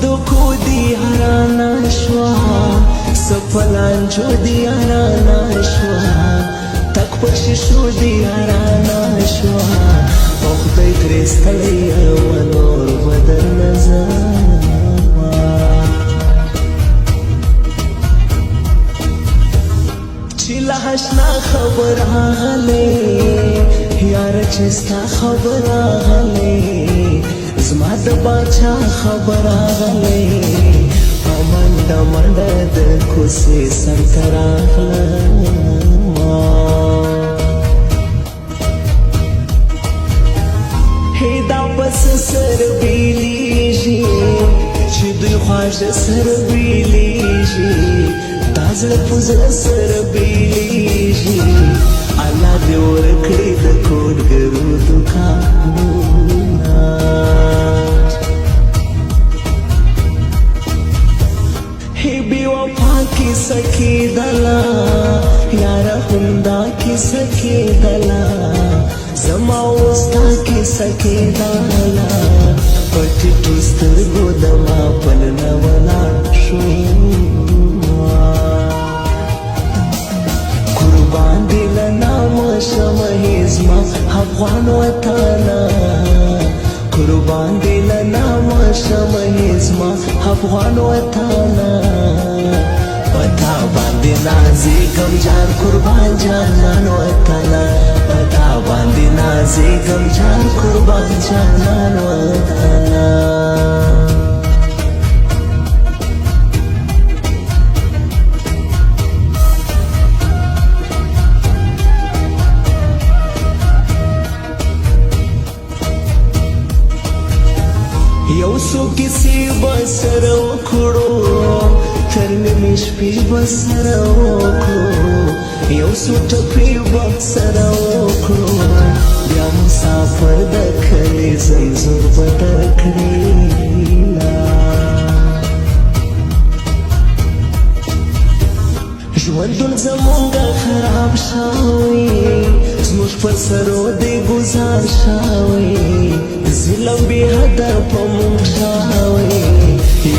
دکو دیارانا شوا سپلانچو دیارانا شوا تک پششو دیارانا شوا او خدای ترستړی و نور بدر نظر چې لحشنا خبر آغلی یار چې ستا خبر آغلی زما د باچا خبر آغلی منډه منډه د کوڅې سر ته راغلم دا پس سر بیلیږي چې دوی خواږه سر بیلیږي دا زړه په زړه سر بیلیږي الله دې ورکړي د کوډګرو دوکانونه هی بې وفا کیسه کېدله یاره همدا کیسه کېدله زما اوس تا کیسه کېدله په ټیټو سترګو د ما پل نه ولاړ شو قربان دې له نامه شمه زما افغان وطنه قربان دې له نامه شمه زما افغان وطنه پتا باندې نازېږم جان قربان جانان وطنه پتا باندې نازېږم جان قربان جانان وطنه یو څو کیسې به سره وکړو تر نیمې شپې به سره وکړو یو څو ټپې به سره وکړو بیا مسافر د کلي زنځور به درکړي ژوندون زمونږ خراب شوی زموږ په سرو دی ګزار شوی ظلم بې حده په موږ شوی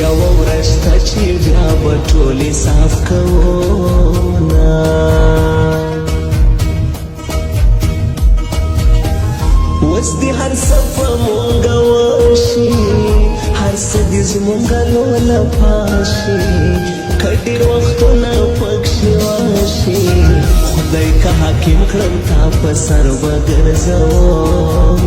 یوه ورځ ته چې بیا به ټولې صاف کوونه اوس دې هر څه په موږ وشي هر څه دې زموږ لوله پاشي که ډېر وختونه پکښې وشي خدای که حاکم کړم تا په سر به ګرځوم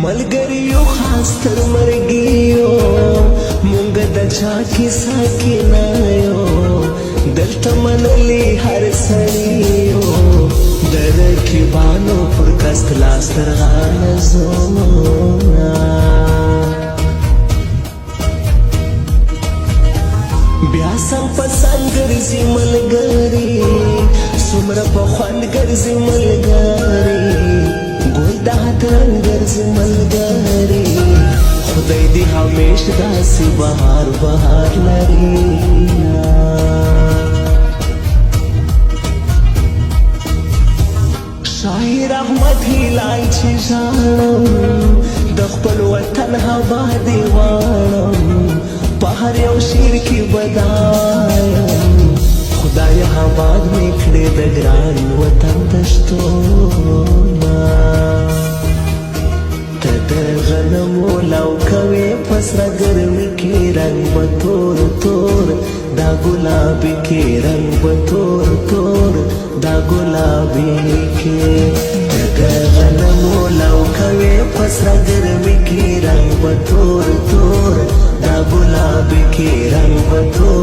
ملګریو خاص تر مرګیو مونږ د چا کیسه کې نه یو دلته منلي هر سړیو د رقیبانو پر کست لاس تر غاړه زمونه بیا سم په سنګ ګرځي ملګري څومره په خوند ګرځي ملګري ګل د هترن ګرځي ملګري خدای دې همیش داسې بهار بهار لري شاعر احمد هلال چې ژاړم د خپل وطن هوا دې واړم په هر یو شعر کې بدایم خدای آباد مې کړې د ګران وطن دشتونه ته د غنمو لو کوې په سره ګرمي کې رنګ به تور تور دا ګلابي کې رنګ به تور تور دا ګلابي کې ته د غنمو لو کوې په سره ګرمي کې رنګ به تور تور دا ګلابي کې رنګ به تور